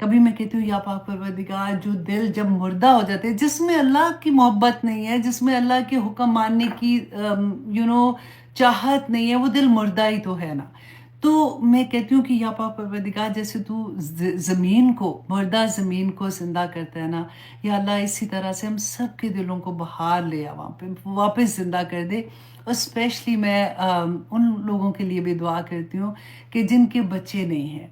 کبھی میں کہتی ہوں یا پاک پروردگار جو دل جب مردہ ہو جاتے ہیں، جس میں اللہ کی محبت نہیں ہے، جس میں اللہ کے حکم ماننے کی چاہت نہیں ہے، وہ دل مردہ ہی تو ہے نا۔ تو میں کہتی ہوں کہ یا پاک پروردگار جیسے تو زمین کو، مردہ زمین کو زندہ کرتا ہے نا، یا اللہ اسی طرح سے ہم سب کے دلوں کو بہار لے آ وہاں پہ واپس زندہ کر دے۔ اور اسپیشلی میں ان لوگوں کے لیے بھی دعا کرتی ہوں کہ جن کے بچے نہیں ہیں۔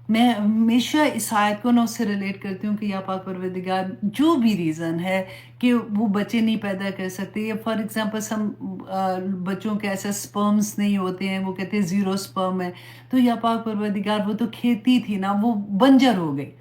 میں ہمیشہ اس آیت کو اس سے ریلیٹ کرتی ہوں کہ یا پاک پروردگار جو بھی ریزن ہے کہ وہ بچے نہیں پیدا کر سکتے، یا فار ایگزامپل بچوں کے ایسے سپرمز نہیں ہوتے ہیں، وہ کہتے ہیں زیرو سپرم ہے، تو یا پاک پروردگار وہ تو کھیتی تھی نا، وہ بنجر ہو گئی۔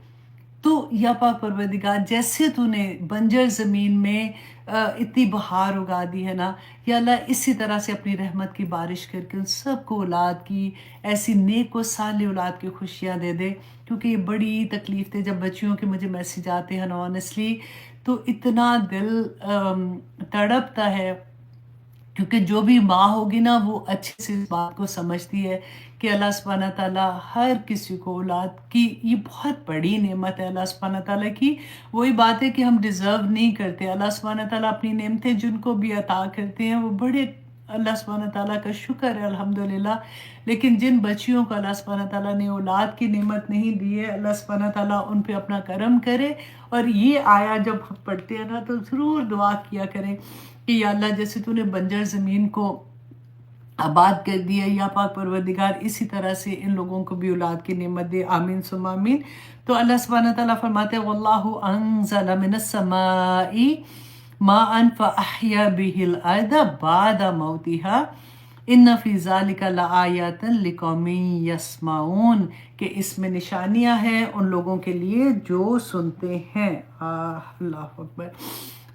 تو یا پاک پروردگار جیسے تو نے بنجر زمین میں اتنی بہار اگا دی ہے نا، یا اللہ اسی طرح سے اپنی رحمت کی بارش کر کے ان سب کو اولاد کی ایسی نیک و صالح اولاد کی خوشیاں دے دے، کیونکہ یہ بڑی تکلیف تھے جب بچیوں کے مجھے میسیج آتے ہیں نا، آنیسٹلی تو اتنا دل تڑپتا ہے، کیونکہ جو بھی ماں ہوگی نا وہ اچھے سے اس بات کو سمجھتی ہے کہ اللہ سبحانہ تعالیٰ ہر کسی کو اولاد کی، یہ بہت بڑی نعمت ہے اللہ سبحانہ تعالیٰ کی۔ وہی بات ہے کہ ہم ڈیزرو نہیں کرتے، اللہ سبحانہ تعالیٰ اپنی نعمتیں جن کو بھی عطا کرتے ہیں وہ بڑے اللہ سبحانہ تعالیٰ کا شکر ہے الحمدللہ۔ لیکن جن بچیوں کو اللہ سبحانہ تعالیٰ نے اولاد کی نعمت نہیں دی ہے، اللہ سبحانہ تعالیٰ ان پہ اپنا کرم کرے۔ اور یہ آیا جب ہم پڑھتے ہیں نا تو ضرور دعا کیا کریں کہ یا اللہ جیسے تو نے بنجر زمین کو آباد کر دیا، یا پاک پروردگار اسی طرح سے ان لوگوں کو بھی اولاد کی نعمت دے، آمین ثم آمین۔ تو اللہ سبحانہ تعالیٰ فرماتے ہیں وَاللَّهُ أَنزَلَ مِنَ السَّمَاءِ مَاءً فَأَحْيَا بِهِ الْأَرْضَ بَعْدَ مَوْتِهَا إِنَّ فِي ذَلِكَ لَآيَاتٍ لِقَوْمٍ يَسْمَعُونَ، کہ اس میں نشانیاں ہیں ان لوگوں کے لیے جو سنتے ہیں۔ اللہ اکبر۔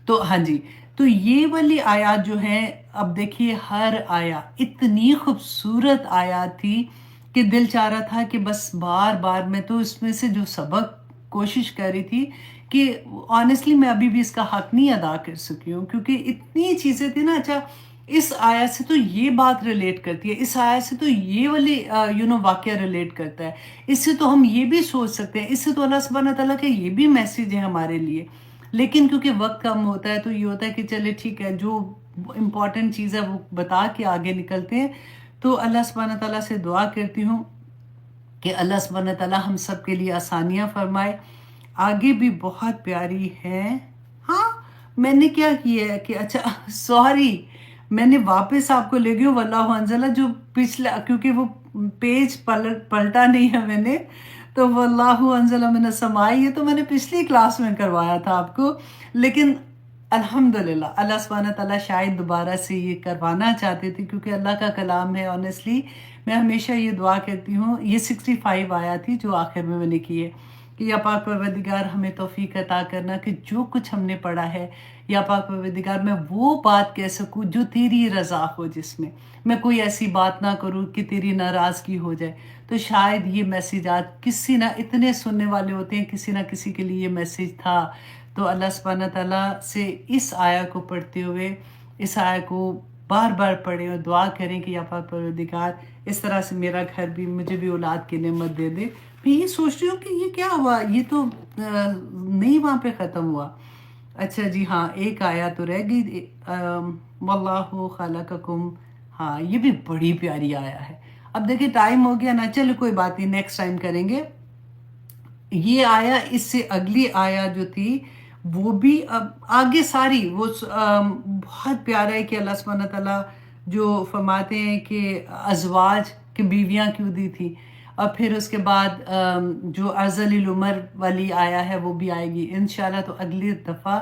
تو ہاں جی، تو یہ والی آیات جو ہیں، اب دیکھیے ہر آیا اتنی خوبصورت آیات تھی کہ دل چاہ رہا تھا کہ بس بار بار میں تو اس میں سے جو سبق کوشش کر رہی تھی کہ آنیسٹلی میں ابھی بھی اس کا حق نہیں ادا کر سکی ہوں، کیونکہ اتنی چیزیں تھیں نا۔ اچھا، اس آیت سے تو یہ بات ریلیٹ کرتی ہے، اس آیت سے تو یہ والی واقعہ ریلیٹ کرتا ہے، اس سے تو ہم یہ بھی سوچ سکتے ہیں، اس سے تو اللہ سبحانہ تعالیٰ کا یہ بھی میسیج ہے ہمارے لیے۔ لیکن کیونکہ وقت کم ہوتا ہے تو یہ ہوتا ہے کہ چلے ٹھیک ہے، جو امپورٹنٹ چیز ہے وہ بتا کے آگے نکلتے ہیں۔ تو اللہ سبحانہ تعالیٰ سے دعا کرتی ہوں کہ اللہ سبحانہ تعالیٰ ہم سب کے لیے آسانیاں فرمائے۔ آگے بھی بہت پیاری ہے۔ ہاں، میں نے کیا کیا ہے کہ اچھا سوری، میں نے واپس آپ کو لے گئی ہوں واللہ انزلہ، جو پچھلا، کیونکہ وہ پیج پلٹا نہیں ہے میں نے، تو واللہ انزل من السماء یہ تو میں نے پچھلی کلاس میں کروایا تھا آپ کو، لیکن الحمدللہ اللہ سبحانہ تعالیٰ شاید دوبارہ سے یہ کروانا چاہتے تھے، کیونکہ اللہ کا کلام ہے۔ آنیسٹلی میں ہمیشہ یہ دعا کرتی ہوں، یہ 65 آیا تھی جو آخر میں نے کی ہے کہ یا پاک پروردگار ہمیں توفیق عطا کرنا کہ جو کچھ ہم نے پڑھا ہے، یا پاک پروردگار میں وہ بات کہہ سکوں جو تیری رضا ہو، جس میں کوئی ایسی بات نہ کروں کہ تیری ناراضگی ہو جائے۔ تو شاید یہ میسیجات کسی نہ، اتنے سننے والے ہوتے ہیں، کسی نہ کسی کے لیے یہ میسیج تھا۔ تو اللہ سبحانہ تعالیٰ سے اس آیا کو پڑھتے ہوئے، اس آیا کو بار بار پڑھیں اور دعا کریں کہ یا پاک پروردگار اس طرح سے میرا گھر بھی، مجھے بھی اولاد کی نعمت دے دے۔ میں یہ سوچ رہی ہوں کہ یہ کیا ہوا، یہ تو نہیں وہاں پہ ختم ہوا۔ اچھا جی ہاں، ایک آیا تو رہ گئی، واللہ خلقکم، ہاں یہ بھی بڑی پیاری آیا ہے۔ اب دیکھیں ٹائم ہو گیا نا، چلو کوئی بات نہیں، نیکسٹ ٹائم کریں گے۔ یہ آیا، اس سے اگلی آیا جو تھی وہ بھی آگے ساری وہ بہت پیارا ہے کہ اللہ سبحانہ تعالیٰ جو فرماتے ہیں کہ ازواج کی بیویاں کیوں دی تھی، اور پھر اس کے بعد جو ارذل العمر والی آیا ہے وہ بھی آئے گی انشاءاللہ۔ تو اگلی دفعہ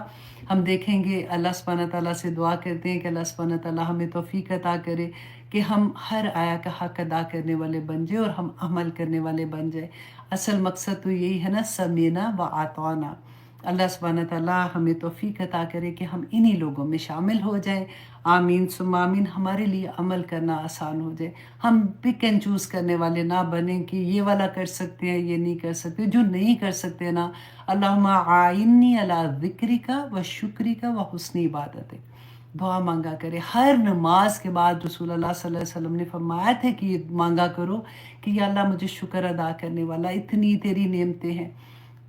ہم دیکھیں گے۔ اللہ سبحانہ تعالیٰ سے دعا کرتے ہیں کہ اللہ سبحانہ تعالیٰ ہمیں توفیق عطا کرے کہ ہم ہر آیا کا حق ادا کرنے والے بن جائے اور ہم عمل کرنے والے بن جائے۔ اصل مقصد تو یہی ہے نا، سمینا و اطعنا۔ اللہ سبحانہ تعالیٰ ہمیں توفیق عطا کرے کہ ہم انہی لوگوں میں شامل ہو جائیں، آمین ثم آمین۔ ہمارے لیے عمل کرنا آسان ہو جائے، ہم پک اینڈ چوز کرنے والے نہ بنیں کہ یہ والا کر سکتے ہیں، یہ نہیں کر سکتے۔ جو نہیں کر سکتے نا، اللہم اعینی علی ذکرک و شکرک و حسن عبادتک، دعا مانگا کرے۔ ہر نماز کے بعد رسول اللہ صلی اللہ علیہ وسلم نے فرمایا تھا کہ یہ مانگا کرو کہ یا اللہ مجھے شکر ادا کرنے والا، اتنی تیری نعمتیں ہیں۔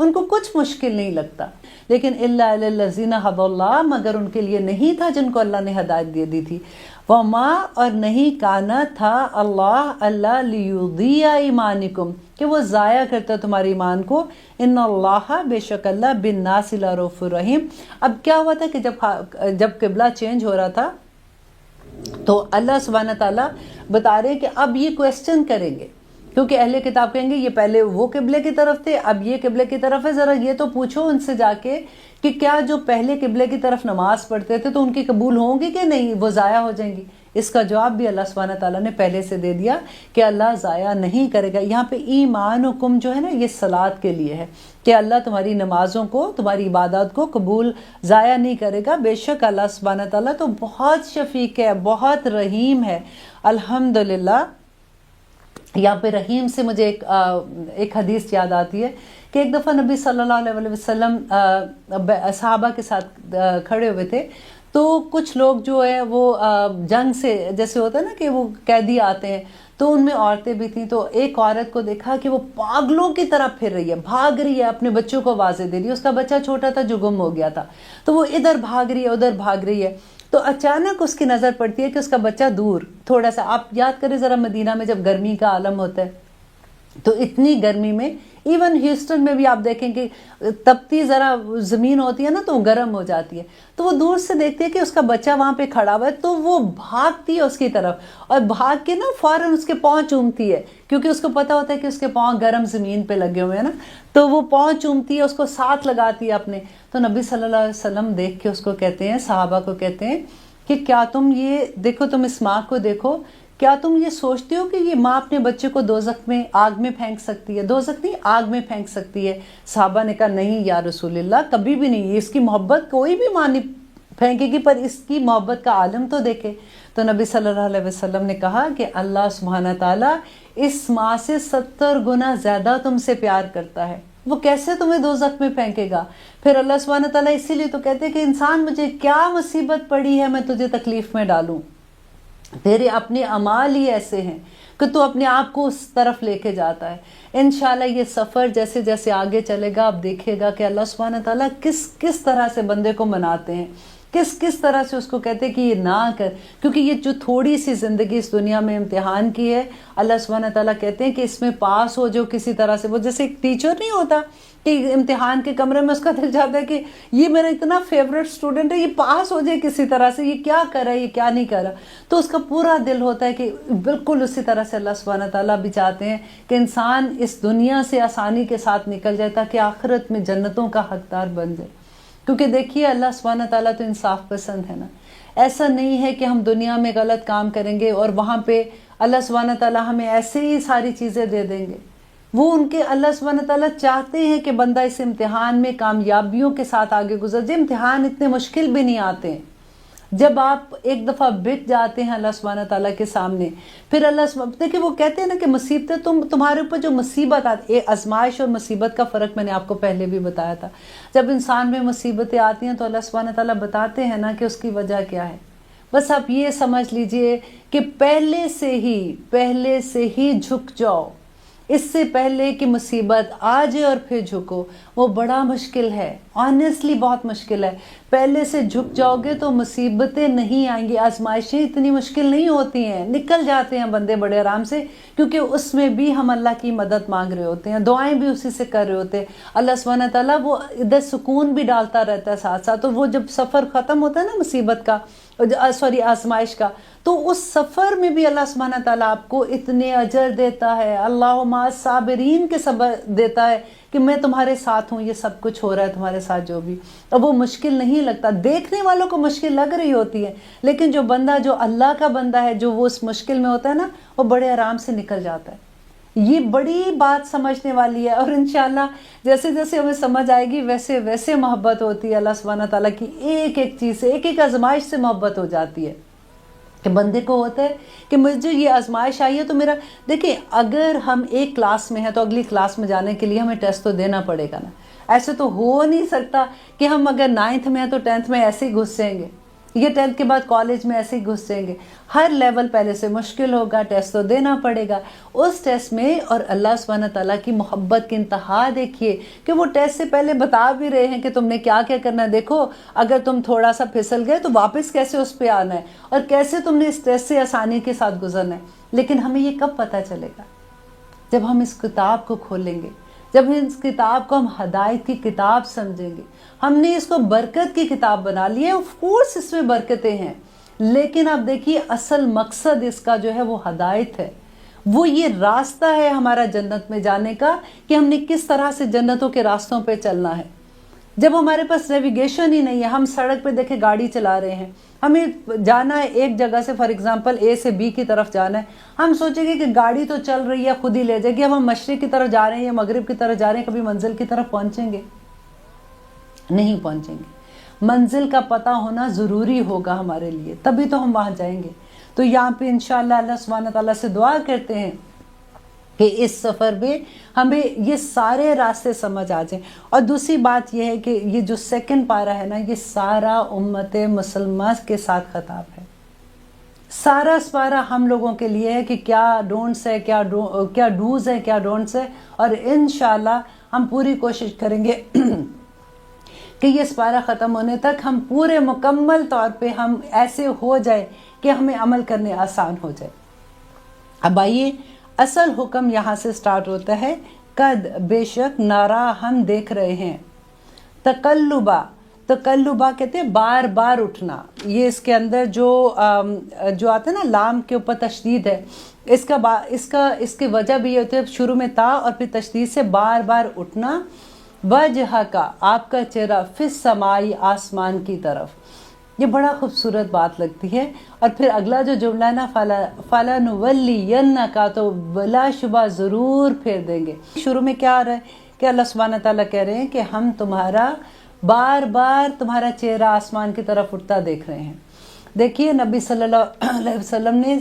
ان کو کچھ مشکل نہیں لگتا. لیکن الا الذین ھدی اللہ، مگر ان کے لیے نہیں تھا جن کو اللہ نے ہدایت دے دی تھی. وما، اور نہیں کانا تھا اللہ لیضیع ایمانکم، کہ وہ ضائع کرتا تمہارے ایمان کو. ان اللہ، بے شک اللہ، بالناس لرؤوف الرحیم. اب کیا ہوا تھا کہ جب قبلہ چینج ہو رہا تھا تو اللہ سبحانہ تعالیٰ بتا رہے کہ اب یہ کویسچن کریں گے، کیونکہ اہل کتاب کہیں گے یہ پہلے وہ قبلے کی طرف تھے، اب یہ قبلے کی طرف ہے، ذرا یہ تو پوچھو ان سے جا کے کہ کیا جو پہلے قبلے کی طرف نماز پڑھتے تھے تو ان کی قبول ہوں گی کہ نہیں، وہ ضائع ہو جائیں گی. اس کا جواب بھی اللہ سبحانہ تعالیٰ نے پہلے سے دے دیا کہ اللہ ضائع نہیں کرے گا. یہاں پہ ایمانکم جو ہے نا، یہ صلاۃ کے لیے ہے کہ اللہ تمہاری نمازوں کو، تمہاری عبادات کو قبول ضائع نہیں کرے گا. بے شک اللہ سبحانہ تعالیٰ تو بہت شفیق ہے، بہت رحیم ہے. الحمدللہ. یہاں پہ رحیم سے مجھے ایک حدیث یاد آتی ہے کہ ایک دفعہ نبی صلی اللہ علیہ وسلم صحابہ کے ساتھ کھڑے ہوئے تھے، تو کچھ لوگ جو ہے وہ جنگ سے، جیسے ہوتا ہے نا کہ وہ قیدی آتے ہیں، تو ان میں عورتیں بھی تھیں. تو ایک عورت کو دیکھا کہ وہ پاگلوں کی طرح پھر رہی ہے، بھاگ رہی ہے، اپنے بچوں کو آوازیں دے رہی ہے. اس کا بچہ چھوٹا تھا جو گم ہو گیا تھا، تو وہ ادھر بھاگ رہی ہے ادھر بھاگ رہی ہے. تو اچانک اس کی نظر پڑتی ہے کہ اس کا بچہ دور تھوڑا سا، آپ یاد کریں ذرا مدینہ میں جب گرمی کا عالم ہوتا ہے تو اتنی گرمی میں، ایون ہیوسٹن میں بھی آپ دیکھیں کہ تپتی ذرا زمین ہوتی ہے نا تو گرم ہو جاتی ہے. تو وہ دور سے دیکھتی ہے کہ اس کا بچہ وہاں پہ کھڑا ہوا ہے، تو وہ بھاگتی ہے اس کی طرف، اور بھاگ کے نا فوراً اس کے پاؤں چومتی ہے، کیونکہ اس کو پتا ہوتا ہے کہ اس کے پاؤں گرم زمین پہ لگے ہوئے ہیں نا. تو وہ پاؤں چومتی ہے، اس کو ساتھ لگاتی ہے اپنے. تو نبی صلی اللہ علیہ وسلم دیکھ کے اس کو کہتے ہیں، صحابہ کو کہتے ہیں کہ کیا تم یہ دیکھو، تم اس ماں کو دیکھو، کیا تم یہ سوچتے ہو کہ یہ ماں اپنے بچے کو دوزخ میں، آگ میں پھینک سکتی ہے؟ دوزخ نہیں، آگ میں پھینک سکتی ہے. صحابہ نے کہا نہیں یا رسول اللہ، کبھی بھی نہیں، اس کی محبت کوئی بھی ماں نہیں پھینکے گی، پر اس کی محبت کا عالم تو دیکھے. تو نبی صلی اللہ علیہ وسلم نے کہا کہ اللہ سبحانہ تعالیٰ اس ماں سے 70 گنا زیادہ تم سے پیار کرتا ہے، وہ کیسے تمہیں دوزخ میں پھینکے گا؟ پھر اللہ سبحانہ تعالیٰ اسی لیے تو کہتے ہیں کہ انسان، مجھے کیا مصیبت پڑی ہے میں تجھے تکلیف میں ڈالوں، تیرے اپنے اعمال ہی ایسے ہیں کہ تو اپنے آپ کو اس طرف لے کے جاتا ہے. انشاءاللہ یہ سفر جیسے جیسے آگے چلے گا، آپ دیکھے گا کہ اللہ سبحانہ تعالیٰ کس طرح سے بندے کو مناتے ہیں، کس طرح سے اس کو کہتے ہیں کہ یہ نہ کر. کیونکہ یہ جو تھوڑی سی زندگی اس دنیا میں امتحان کی ہے، اللہ سبحانہ تعالیٰ کہتے ہیں کہ اس میں پاس ہو جو کسی طرح سے. وہ جیسے ایک ٹیچر نہیں ہوتا کہ امتحان کے کمرے میں اس کا دل چاہتا ہے کہ یہ میرا اتنا فیوریٹ اسٹوڈنٹ ہے، یہ پاس ہو جائے کسی طرح سے، یہ کیا کر رہا ہے، یہ کیا نہیں کر رہا. تو اس کا پورا دل ہوتا ہے کہ بالکل اسی طرح سے اللہ سبحانہ تعالیٰ بھی چاہتے ہیں کہ انسان اس دنیا سے آسانی کے ساتھ نکل جائے تاکہ آخرت میں جنتوں کا حقدار بن جائے. کیونکہ دیکھیے اللہ سبحانہ تعالیٰ تو انصاف پسند ہے نا. ایسا نہیں ہے کہ ہم دنیا میں غلط کام کریں گے اور وہاں پہ اللہ سبحانہ تعالیٰ ہمیں ایسے ہی ساری چیزیں دے دیں گے. وہ ان کے اللہ سبحانہ تعالیٰ چاہتے ہیں کہ بندہ اس امتحان میں کامیابیوں کے ساتھ آگے گزر جائے. امتحان اتنے مشکل بھی نہیں آتے ہیں. جب آپ ایک دفعہ بٹ جاتے ہیں اللہ سبحانہ تعالیٰ کے سامنے، پھر اللہ دیکھیں وہ کہتے ہیں نا کہ مصیبتیں تمہارے اوپر جو مصیبت آتی، آزمائش اور مصیبت کا فرق میں نے آپ کو پہلے بھی بتایا تھا. جب انسان میں مصیبتیں آتی ہیں تو اللہ سبحانہ تعالیٰ بتاتے ہیں نا کہ اس کی وجہ کیا ہے. بس آپ یہ سمجھ لیجئے کہ پہلے سے ہی جھک جاؤ، اس سے پہلے کہ مصیبت آ جائے اور پھر جھکو، وہ بڑا مشکل ہے. آنیسٹلی بہت مشکل ہے. پہلے سے جھک جاؤ گے تو مصیبتیں نہیں آئیں گی، آزمائشیں اتنی مشکل نہیں ہوتی ہیں، نکل جاتے ہیں بندے بڑے آرام سے، کیونکہ اس میں بھی ہم اللہ کی مدد مانگ رہے ہوتے ہیں، دعائیں بھی اسی سے کر رہے ہوتے ہیں. اللہ سبحانہ تعالیٰ وہ ادھر سکون بھی ڈالتا رہتا ہے ساتھ ساتھ. تو وہ جب سفر ختم ہوتا ہے نا مصیبت کا، آزمائش کا، تو اس سفر میں بھی اللہ سبحانہ تعالیٰ آپ کو اتنے اجر دیتا ہے، اللہم صابرین کے صبر دیتا ہے کہ میں تمہارے ساتھ ہوں، یہ سب کچھ ہو رہا ہے تمہارے ساتھ جو بھی. اب وہ مشکل نہیں لگتا، دیکھنے والوں کو مشکل لگ رہی ہوتی ہے، لیکن جو بندہ، جو اللہ کا بندہ ہے، جو وہ اس مشکل میں ہوتا ہے نا، وہ بڑے آرام سے نکل جاتا ہے. یہ بڑی بات سمجھنے والی ہے. اور انشاءاللہ جیسے جیسے ہمیں سمجھ آئے گی ویسے ویسے محبت ہوتی ہے اللہ سبحانہ تعالیٰ کی، ایک ایک چیز سے، ایک ایک آزمائش سے محبت ہو جاتی ہے. کہ بندے کو ہوتا ہے کہ مجھے یہ آزمائش آئی ہے تو میرا، دیکھیں اگر ہم ایک کلاس میں ہیں تو اگلی کلاس میں جانے کے لیے ہمیں ٹیسٹ تو دینا پڑے گا نا. ایسے تو ہو نہیں سکتا کہ ہم اگر 9th میں ہیں تو 10th میں ایسے ہی گھس جائیں گے. یہ 10th کے بعد کالج میں ایسے ہی گھس جائیں گے. ہر لیول پہلے سے مشکل ہوگا, ٹیسٹ تو دینا پڑے گا. اس ٹیسٹ میں اور اللہ سبحانہ تعالیٰ کی محبت کی انتہا دیکھیے کہ وہ ٹیسٹ سے پہلے بتا بھی رہے ہیں کہ تم نے کیا کیا کرنا ہے. دیکھو اگر تم تھوڑا سا پھسل گئے تو واپس کیسے اس پہ آنا ہے, اور کیسے تم نے اس ٹیسٹ سے آسانی کے ساتھ گزرنا ہے. لیکن ہمیں یہ کب پتہ چلے گا؟ جب ہم اس کتاب کو کھولیں گے, جب اس کتاب کو ہم ہدایت کی کتاب سمجھیں گے. ہم نے اس کو برکت کی کتاب بنا لی ہے, آف کورس اس میں برکتیں ہیں, لیکن آپ دیکھیے اصل مقصد اس کا جو ہے وہ ہدایت ہے. وہ یہ راستہ ہے ہمارا جنت میں جانے کا کہ ہم نے کس طرح سے جنتوں کے راستوں پہ چلنا ہے. جب ہمارے پاس نیویگیشن ہی نہیں ہے, ہم سڑک پہ دیکھیں گاڑی چلا رہے ہیں, ہمیں جانا ہے ایک جگہ سے, فار ایگزامپل اے سے بی کی طرف جانا ہے, ہم سوچیں گے کہ گاڑی تو چل رہی ہے خود ہی لے جائے گی, اب ہم مشرق کی طرف جا رہے ہیں یا مغرب کی طرف جا رہے ہیں, کبھی منزل کی طرف پہنچیں گے؟ نہیں پہنچیں گے. منزل کا پتہ ہونا ضروری ہوگا ہمارے لیے, تبھی تو ہم وہاں جائیں گے. تو یہاں پہ انشاءاللہ اللہ سبحانہ تعالیٰ سے دعا کرتے ہیں کہ اس سفر میں ہمیں یہ سارے راستے سمجھ آ جائیں. اور دوسری بات یہ ہے کہ یہ جو سیکنڈ پارہ ہے نا, یہ سارا امت مسلمہ کے ساتھ خطاب ہے. سارا سپارہ ہم لوگوں کے لیے ہے کہ کیا ڈونٹس ہے, کیا ڈوز ہے, کیا ڈونٹس ہے. اور انشاءاللہ ہم پوری کوشش کریں گے کہ یہ سپارہ ختم ہونے تک ہم پورے مکمل طور پہ ہم ایسے ہو جائے کہ ہمیں عمل کرنے آسان ہو جائے. اب آئیے, اصل حکم یہاں سے سٹارٹ ہوتا ہے. قد بے شک نارا ہم دیکھ رہے ہیں, تقلبا, تقلبا کہتے ہیں بار بار اٹھنا. یہ اس کے اندر جو آتا ہے نا لام کے اوپر تشدید ہے, اس کی وجہ بھی یہ ہوتی ہے شروع میں تا اور پھر تشدید سے بار بار اٹھنا. وجہ کا, آپ کا چہرہ, فی السمائی, آسمان کی طرف. یہ بڑا خوبصورت بات لگتی ہے. اور پھر اگلا جو جملہ ہے نا, فَلَنُوَلِّيَنَّكَ, تو بلا شبہ ضرور پھیر دیں گے. شروع میں کیا آ رہا ہے کہ اللہ سبحانہ تعالیٰ کہہ رہے ہیں کہ ہم تمہارا بار بار تمہارا چہرہ آسمان کی طرف اٹھتا دیکھ رہے ہیں. دیکھیے نبی صلی اللہ علیہ وسلم نے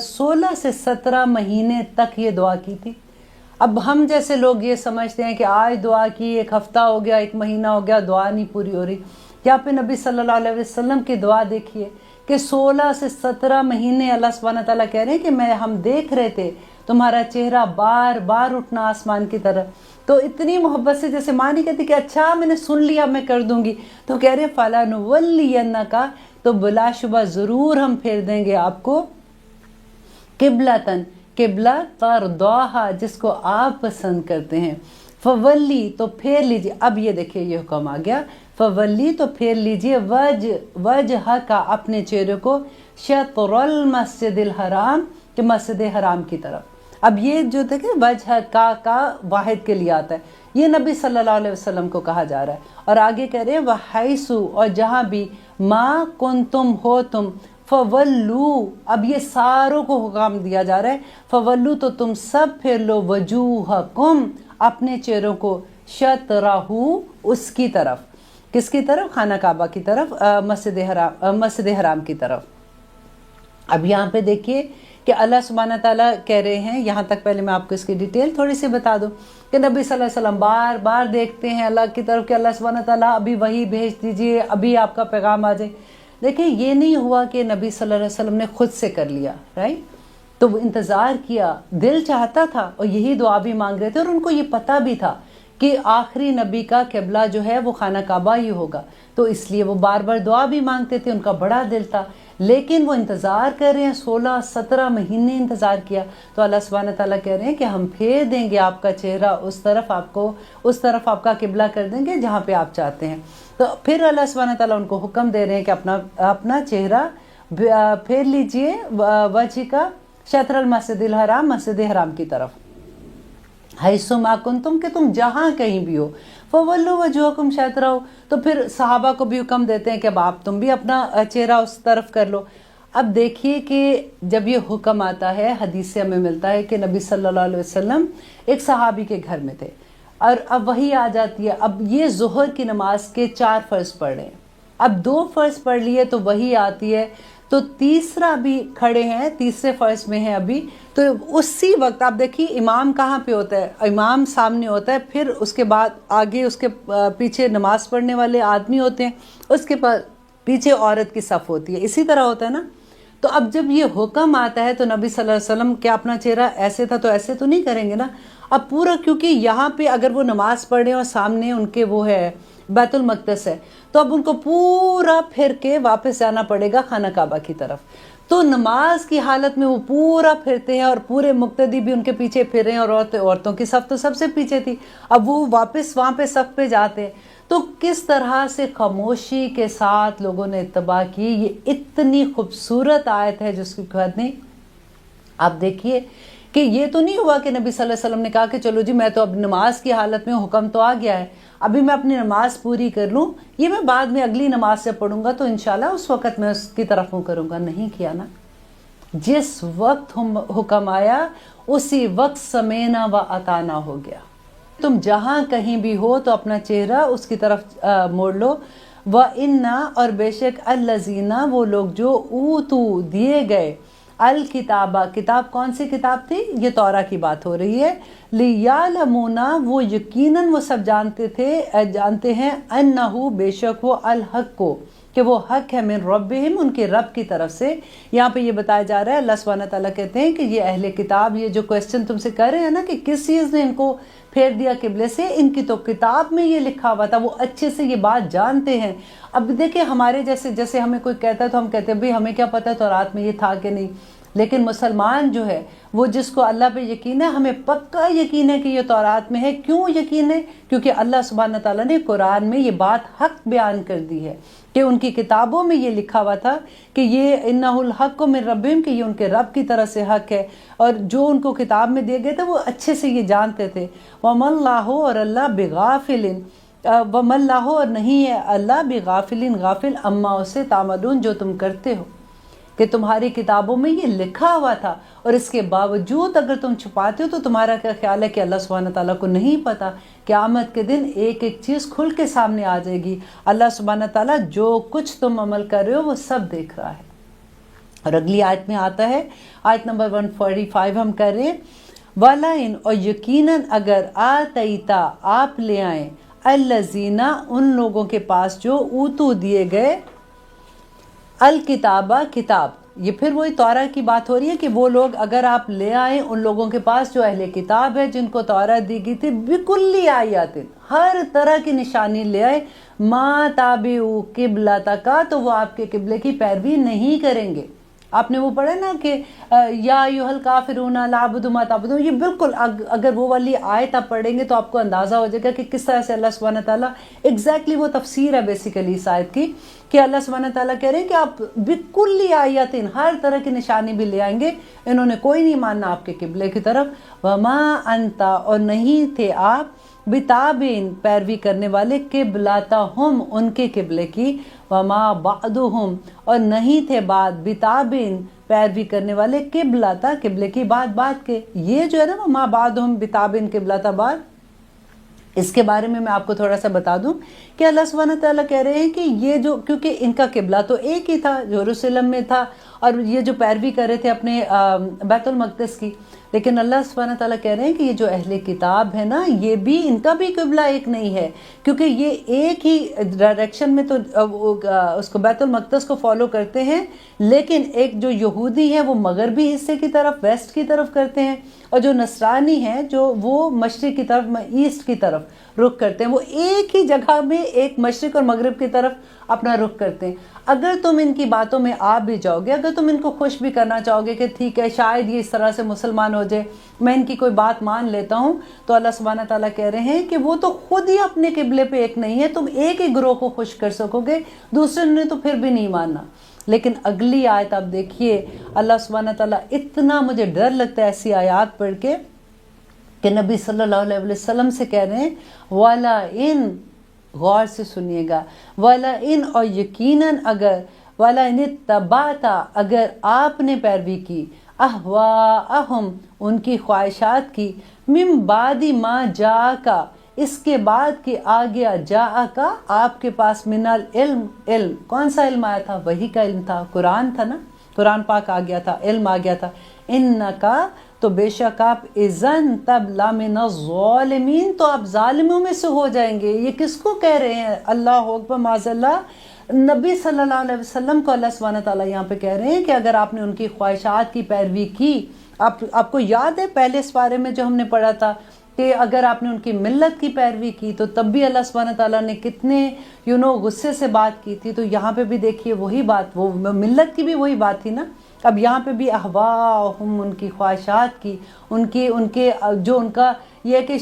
16 سے 17 مہینے تک یہ دعا کی تھی. اب ہم جیسے لوگ یہ سمجھتے ہیں کہ آج دعا کی, ایک ہفتہ ہو گیا, ایک مہینہ ہو گیا, دعا نہیں پوری ہو رہی. یہاں پہ نبی صلی اللہ علیہ وسلم کی دعا دیکھیے کہ 16 سے 17 مہینے اللہ سبحانہ تعالیٰ کہہ رہے ہیں کہ ہم دیکھ رہے تھے تمہارا چہرہ بار بار اٹھنا آسمان کی طرف. تو اتنی محبت سے, جیسے ماں نہیں کہتی کہ اچھا میں نے سن لیا میں کر دوں گی, تو کہہ رہے ہیں فَلَنُوَلِّيَنَّكَ, تو بلا شبہ ضرور ہم پھیر دیں گے آپ کو قبلتن, قبلہ ترضاہا, جس کو آپ پسند کرتے ہیں. فولی, تو پھیر لیجیے. اب یہ دیکھیے یہ حکم آ گیا, فولی, تو پھیر لیجیے, وجہ کا, اپنے چہرے کو, شطر المسجد الحرام, کہ مسجد حرام کی طرف. اب یہ جو دیکھیں وجہ کا واحد کے لیے آتا ہے, یہ نبی صلی اللہ علیہ وسلم کو کہا جا رہا ہے. اور آگے کہہ رہے ہیں وحیثو, اور جہاں بھی, ما کنتم, ہو تم, فولو, اب یہ ساروں کو حکم دیا جا رہا ہے, فولو, تو تم سب پھر لو, وجوہکم, اپنے چہروں کو, شطرہو, اس کی طرف. کس کی طرف؟ خانہ کعبہ کی طرف, مسجد حرام کی طرف. اب یہاں پہ دیکھیے کہ اللہ سبحانہ تعالیٰ کہہ رہے ہیں, یہاں تک پہلے میں آپ کو اس کی ڈیٹیل تھوڑی سی بتا دوں کہ نبی صلی اللہ علیہ وسلم بار بار دیکھتے ہیں اللہ کی طرف کہ اللہ سبحانہ تعالیٰ ابھی وہی بھیج دیجئے, ابھی آپ کا پیغام آ جائے. دیکھیں یہ نہیں ہوا کہ نبی صلی اللہ علیہ وسلم نے خود سے کر لیا, رائٹ. تو وہ انتظار کیا, دل چاہتا تھا, اور یہی دعا بھی مانگ رہے تھے, اور ان کو یہ پتہ بھی تھا کہ آخری نبی کا قبلہ جو ہے وہ خانہ کعبہ ہی ہوگا, تو اس لیے وہ بار بار دعا بھی مانگتے تھے, ان کا بڑا دل تھا. لیکن وہ انتظار کر رہے ہیں, 16-17 مہینے انتظار کیا. تو اللہ سبحانہ تعالیٰ کہہ رہے ہیں کہ ہم پھیر دیں گے آپ کا چہرہ اس طرف, آپ کا قبلہ کر دیں گے جہاں پہ آپ چاہتے ہیں. تو پھر اللہ سبحانہ تعالیٰ ان کو حکم دے رہے ہیں کہ اپنا چہرہ پھیر لیجئے, وجہ کا, شطر المسجد الحرام, مسجد حرام کی طرف. حیثو ما کنتم, کہ تم جہاں کہیں بھی ہو, فولو وجوہکم شطرہ, تو پھر صحابہ کو بھی حکم دیتے ہیں کہ اب تم بھی اپنا چہرہ اس طرف کر لو. اب دیکھیے کہ جب یہ حکم آتا ہے, حدیث سے ہمیں ملتا ہے کہ نبی صلی اللہ علیہ وسلم ایک صحابی کے گھر میں تھے, اور اب وہی آ جاتی ہے. اب یہ ظہر کی نماز کے 4 فرض پڑھ رہے ہیں, اب 2 فرض پڑھ لیے تو وہی آتی ہے, تو تیسرا بھی کھڑے ہیں, تیسرے فرض میں ہیں ابھی. تو اسی وقت آپ دیکھیے امام کہاں پہ ہوتا ہے, امام سامنے ہوتا ہے, پھر اس کے بعد آگے اس کے پیچھے نماز پڑھنے والے آدمی ہوتے ہیں, اس کے بعد پیچھے عورت کی صف ہوتی ہے، اسی طرح ہوتا ہے نا. تو اب جب یہ حکم آتا ہے تو نبی صلی اللہ علیہ وسلم کیا اپنا چہرہ ایسے تھا تو ایسے تو نہیں کریں گے نا. اب پورا، کیونکہ یہاں پہ اگر وہ نماز پڑھ رہے ہیں اور سامنے ان کے وہ ہے بیت المقدس ہے، تو اب ان کو پورا پھر کے واپس جانا پڑے گا خانہ کعبہ کی طرف. تو نماز کی حالت میں وہ پورا پھرتے ہیں اور پورے مقتدی بھی ان کے پیچھے پھر رہے ہیں، اور عورتوں کی صف تو سب سے پیچھے تھی. اب وہ واپس وہاں پہ صف پہ جاتے ہیں تو کس طرح سے خاموشی کے ساتھ لوگوں نے اتباع کی. یہ اتنی خوبصورت آیت ہے جس کی حد نہیں. آپ دیکھیے کہ یہ تو نہیں ہوا کہ نبی صلی اللہ علیہ وسلم نے کہا کہ چلو جی میں تو اب نماز کی حالت میں، حکم تو آ گیا ہے، ابھی میں اپنی نماز پوری کر لوں، یہ میں بعد میں اگلی نماز سے پڑھوں گا تو انشاءاللہ اس وقت میں اس کی طرف کروں گا. نہیں کیا نا. جس وقت حکم آیا اسی وقت سمینا و اطانا ہو گیا. تم جہاں کہیں بھی ہو تو اپنا چہرہ اس کی طرف موڑ لو. وَإِنَّا، اور بے شک الَّذِينَ، وہ لوگ جو اوتو دیے گئے، الکتابہ، کتاب کون سی کتاب تھی؟ یہ توراہ کی بات ہو رہی ہے. لِيَعْلَمُونَ، وہ یقیناً وہ سب جانتے ہیں، اَنَّهُ، بے شک وہ، الحق کو، کہ وہ حق ہے، من ربہم، ان کے رب کی طرف سے. یہاں پہ یہ بتایا جا رہا ہے، اللہ سبحانہ تعالیٰ کہتے ہیں کہ یہ اہل کتاب، یہ جو کویسچن تم سے کر رہے ہیں نا کہ کس چیز نے ان کو پھیر دیا قبلے سے، ان کی تو کتاب میں یہ لکھا ہوا تھا، وہ اچھے سے یہ بات جانتے ہیں. اب دیکھیں ہمارے جیسے ہمیں کوئی کہتا ہے تو ہم کہتے ہیں بھئی ہمیں کیا پتہ ہے تورات میں یہ تھا کہ نہیں. لیکن مسلمان جو ہے وہ جس کو اللہ پہ یقین ہے، ہمیں پکا یقین ہے کہ یہ تورات میں ہے. کیوں یقین ہے؟ کیونکہ اللہ سبحانہ تعالیٰ نے قرآن میں یہ بات حق بیان کر دی ہے کہ ان کی کتابوں میں یہ لکھا ہوا تھا کہ یہ انہ الحق من ربہم، کہ یہ ان کے رب کی طرف سے حق ہے، اور جو ان کو کتاب میں دے گئے تھے وہ اچھے سے یہ جانتے تھے. وَمَا اللَّهُ، اور اللہ بِغَافِلٍ، وَمَا اللَّهُ، اور نہیں ہے اللہ بِغَافِلٍ، غافل، اما اسے، تعملون، جو تم کرتے ہو، کہ تمہاری کتابوں میں یہ لکھا ہوا تھا اور اس کے باوجود اگر تم چھپاتے ہو تو تمہارا کیا خیال ہے کہ اللہ سبحانہ تعالیٰ کو نہیں پتا؟ قیامت کے دن ایک ایک چیز کھل کے سامنے آ جائے گی. اللہ سبحانہ تعالیٰ جو کچھ تم عمل کر رہے ہو وہ سب دیکھ رہا ہے. اور اگلی آیت میں آتا ہے، آیت نمبر 145 ہم کر رہے ہیں، وَلَئِنْ، اور یقیناً اگر آتَیْتَ، آپ لے آئیں، الَّذِينَ، ان لوگوں کے پاس جو اوتو دیے گئے، الکتابہ، کتاب. یہ پھر وہی توراہ کی بات ہو رہی ہے کہ وہ لوگ اگر آپ لے آئیں ان لوگوں کے پاس جو اہل کتاب ہے، جن کو توراہ دی گئی تھی، بکلی آیات، ہر طرح کی نشانی لے آئے، ما تابعوا قبلتک، تو وہ آپ کے قبلے کی پیروی نہیں کریں گے. آپ نے وہ پڑھا نا کہ یا ایھا الکافرون لا اعبد ما تعبدون، یہ بالکل اگر وہ والی آیت آپ پڑھیں گے تو آپ کو اندازہ ہو جائے گا کہ کس طرح سے اللہ سبحانہ تعالیٰ، ایگزیکٹلی وہ تفسیر ہے بیسیکلی اس آیت کی، کہ اللہ سبحانہ تعالیٰ کہہ رہے ہیں کہ آپ بکلی آیات، ہر طرح کی نشانی بھی لے آئیں گے، انہوں نے کوئی نہیں ماننا آپ کے قبلے کی طرف. وما انت، اور نہیں تھے آپ، بتابعین، پیروی کرنے والے، قبلتہم، ان کے قبلے کی، وما بعدہم، اور نہیں تھے بعد، بتابعین، پیروی کرنے والے، قبلتا، قبلے کی بات کے. یہ جو ہے نا وما بعدہم بتابعین قبلتا بعد، اس کے بارے میں آپ کو تھوڑا سا بتا دوں کہ اللہ سبحانہ تعالیٰ کہہ رہے ہیں کہ یہ جو، کیونکہ ان کا قبلہ تو ایک ہی تھا، یروشلم میں تھا، اور یہ جو پیروی کر رہے تھے اپنے بیت المقدس کی، لیکن اللہ سبحانہ تعالیٰ کہہ رہے ہیں کہ یہ جو اہل کتاب ہے نا، یہ بھی، ان کا بھی قبلہ ایک نہیں ہے، کیونکہ یہ ایک ہی ڈائریکشن میں تو اس کو بیت المقدس کو فالو کرتے ہیں، لیکن ایک جو یہودی ہے وہ مغربی حصے کی طرف، ویسٹ کی طرف کرتے ہیں، اور جو نصرانی ہیں جو وہ مشرق کی طرف، ایسٹ کی طرف رخ کرتے ہیں. وہ ایک ہی جگہ میں ایک مشرق اور مغرب کی طرف اپنا رخ کرتے ہیں. اگر تم ان کی باتوں میں آ بھی جاؤ گے، اگر تم ان کو خوش بھی کرنا چاہو گے کہ ٹھیک ہے شاید یہ اس طرح سے مسلمان ہو جائے، میں ان کی کوئی بات مان لیتا ہوں، تو اللہ سبحانہ تعالیٰ کہہ رہے ہیں کہ وہ تو خود ہی اپنے قبلے پہ ایک نہیں ہے. تم ایک ہی گروہ کو خوش کر سکو گے، دوسرے نے تو پھر بھی نہیں ماننا. لیکن اگلی آیت آپ دیکھیے، اللہ سبحانہ تعالیٰ، اتنا مجھے ڈر لگتا ہے ایسی آیات پڑھ کے کہ نبی صلی اللہ علیہ وسلم سے کہہ رہے ہیں وَلَئِن، غور سے سنیے گا، وَلَئِن، اور یقیناً اگر، وَلَئِنِ اتَّبَعْتَ، اگر آپ نے پیروی کی، اَہْوَاءَہُم، ان کی خواہشات کی، مِن بَعْدِ مَا جَاءَکَ، اس کے بعد کہ آ گیا، جاءک، آپ کے پاس، من العلم، علم، کون سا علم آیا تھا؟ وحی کا علم تھا، قرآن تھا نا، قرآن پاک آ گیا تھا، علم آ گیا تھا. انکا، تو بے شک آپ، اذن، تب، لامن الظالمین، تو آپ ظالموں میں سے ہو جائیں گے. یہ کس کو کہہ رہے ہیں؟ اللہ اکبر، معاذ اللہ، نبی صلی اللہ علیہ وسلم کو اللہ سبحانہ تعالیٰ یہاں پہ کہہ رہے ہیں کہ اگر آپ نے ان کی خواہشات کی پیروی کی، آپ کو یاد ہے پہلے اس بارے میں جو ہم نے پڑھا تھا کہ اگر آپ نے ان کی ملت کی پیروی کی تو تب بھی اللہ سبحانہ تعالیٰ نے کتنے غصے سے بات کی تھی. تو یہاں پہ بھی دیکھیے وہی بات، وہ ملت کی بھی وہی بات تھی نا. اب یہاں پہ بھی احواہم، ان کی خواہشات کی، ان کے جو ان کا یہ کہ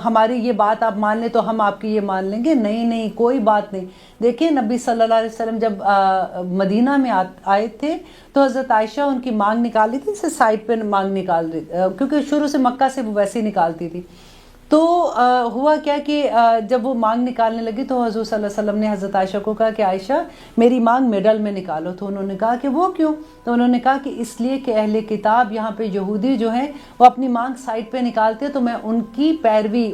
ہماری یہ بات آپ مان لیں تو ہم آپ کی یہ مان لیں گے. نہیں، کوئی بات نہیں. دیکھیں نبی صلی اللہ علیہ وسلم جب مدینہ میں آئے تھے تو حضرت عائشہ ان کی مانگ نکالی تھی، سے سائڈ پہ مانگ نکال رہی، کیونکہ شروع سے مکہ سے وہ ویسے ہی نکالتی تھی. تو ہوا کیا کہ جب وہ مانگ نکالنے لگی تو حضور صلی اللہ علیہ وسلم نے حضرت عائشہ کو کہا کہ عائشہ میری مانگ مڈل میں نکالو. تو انہوں نے کہا کہ وہ کیوں؟ تو انہوں نے کہا کہ اس لیے کہ اہل کتاب یہاں پہ یہودی جو ہیں وہ اپنی مانگ سائڈ پہ نکالتے، تو میں ان کی پیروی،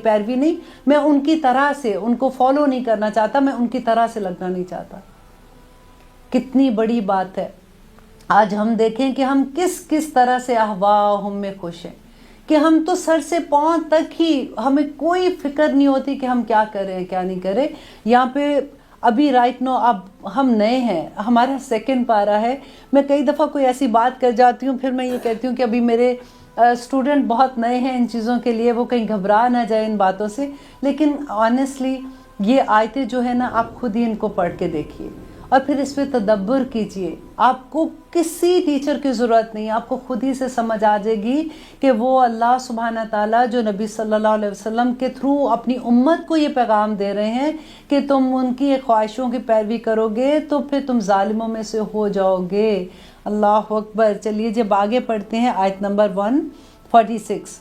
پیروی نہیں، میں ان کی طرح سے ان کو فالو نہیں کرنا چاہتا، میں ان کی طرح سے لگنا نہیں چاہتا. کتنی بڑی بات ہے. آج ہم دیکھیں کہ ہم کس طرح سے احواہم میں خوش ہیں کہ ہم تو سر سے پاؤں تک ہی ہمیں کوئی فکر نہیں ہوتی کہ ہم کیا کریں کیا نہیں کریں. یہاں پہ ابھی رائٹ نو اب ہم نئے ہیں، ہمارا سیکنڈ پارا ہے. میں کئی دفعہ کوئی ایسی بات کر جاتی ہوں، پھر میں یہ کہتی ہوں کہ ابھی میرے اسٹوڈنٹ بہت نئے ہیں ان چیزوں کے لیے، وہ کہیں گھبرا نہ جائے ان باتوں سے. لیکن آنیسٹلی یہ آیتیں جو ہے نا آپ خود ہی ان کو پڑھ کے دیکھیے اور پھر اس پہ تدبر کیجئے. آپ کو کسی ٹیچر کی ضرورت نہیں، آپ کو خود ہی سے سمجھ آ جائے گی کہ وہ اللہ سبحانہ تعالیٰ جو نبی صلی اللہ علیہ وسلم کے تھرو اپنی امت کو یہ پیغام دے رہے ہیں کہ تم ان کی خواہشوں کی پیروی کرو گے تو پھر تم ظالموں میں سے ہو جاؤ گے. اللہ اکبر. چلیے جب آگے پڑھتے ہیں آیت نمبر 146.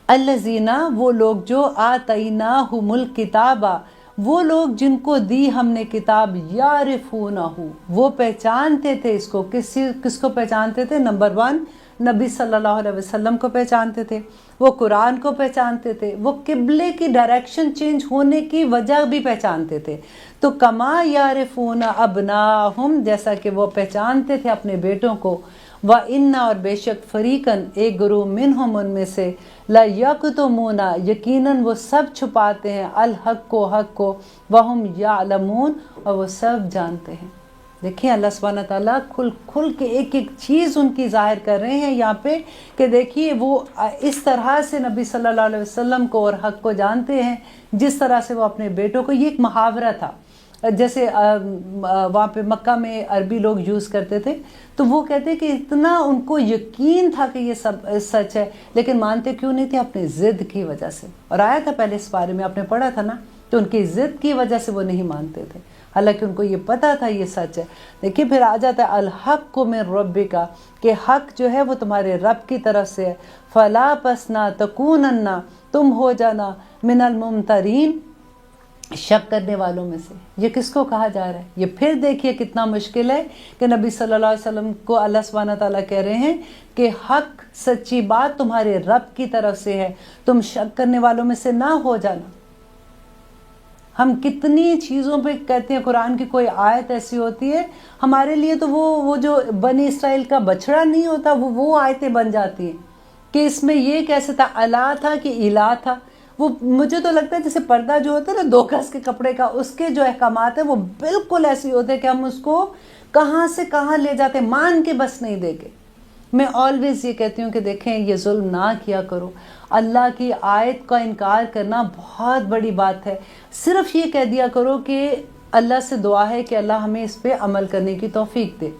الذین، وہ لوگ جو آتیناہم الکتاب، وہ لوگ جن کو دی ہم نے کتاب، یعرفونہ، وہ پہچانتے تھے اس کو. کس کو پہچانتے تھے؟ نمبر 1 نبی صلی اللہ علیہ وسلم کو پہچانتے تھے، وہ قرآن کو پہچانتے تھے، وہ قبلے کی ڈائریکشن چینج ہونے کی وجہ بھی پہچانتے تھے. تو کما یعرفون ابناہم، جیسا کہ وہ پہچانتے تھے اپنے بیٹوں کو. وَإِنَّ، اور بے شک، فریقاً، ایک گروہ، منہم، ان میں سے، لَيَكْتُمُونَ، یقیناً وہ سب چھپاتے ہیں، الحق کو، حق کو، وَهُمْ يَعْلَمُونَ، اور وہ سب جانتے ہیں. دیکھیں اللہ سبحانہ تعالیٰ کھل کے ایک چیز ان کی ظاہر کر رہے ہیں یہاں پہ کہ دیکھیے وہ اس طرح سے نبی صلی اللہ علیہ وسلم کو اور حق کو جانتے ہیں جس طرح سے وہ اپنے بیٹوں کو. یہ ایک محاورہ تھا، جیسے وہاں پہ مکہ میں عربی لوگ یوز کرتے تھے، تو وہ کہتے کہ اتنا ان کو یقین تھا کہ یہ سب سچ ہے، لیکن مانتے کیوں نہیں تھے؟ اپنی ضد کی وجہ سے. اور آیا تھا پہلے اس بارے میں، آپ نے پڑھا تھا نا، تو ان کی ضد کی وجہ سے وہ نہیں مانتے تھے، حالانکہ ان کو یہ پتا تھا یہ سچ ہے. دیکھیے پھر آ جاتا ہے الحق من ربک، کہ حق جو ہے وہ تمہارے رب کی طرف سے ہے. فلا، پس نہ، تکونن، تم ہو جانا، من الممترین، شک کرنے والوں میں سے. یہ کس کو کہا جا رہا ہے؟ یہ پھر دیکھیے کتنا مشکل ہے کہ نبی صلی اللہ علیہ وسلم کو اللہ سبحانہ تعالیٰ کہہ رہے ہیں کہ حق، سچی بات تمہارے رب کی طرف سے ہے، تم شک کرنے والوں میں سے نہ ہو جانا. ہم کتنی چیزوں پہ کہتے ہیں قرآن کی کوئی آیت ایسی ہوتی ہے ہمارے لیے تو وہ جو بنی اسرائیل کا بچڑا نہیں ہوتا وہ آیتیں بن جاتی ہیں کہ اس میں یہ کیسے تھا، الا تھا کہ الہ تھا. وہ مجھے تو لگتا ہے جیسے پردہ جو ہوتا ہے نا 2 گز کے کپڑے کا، اس کے جو احکامات ہیں وہ بالکل ایسے ہوتے ہیں کہ ہم اس کو کہاں سے کہاں لے جاتے ہیں، مان کے بس نہیں دے گے. میں آلویز یہ کہتی ہوں کہ دیکھیں یہ ظلم نہ کیا کرو. اللہ کی آیت کا انکار کرنا بہت بڑی بات ہے. صرف یہ کہہ دیا کرو کہ اللہ سے دعا ہے کہ اللہ ہمیں اس پہ عمل کرنے کی توفیق دے.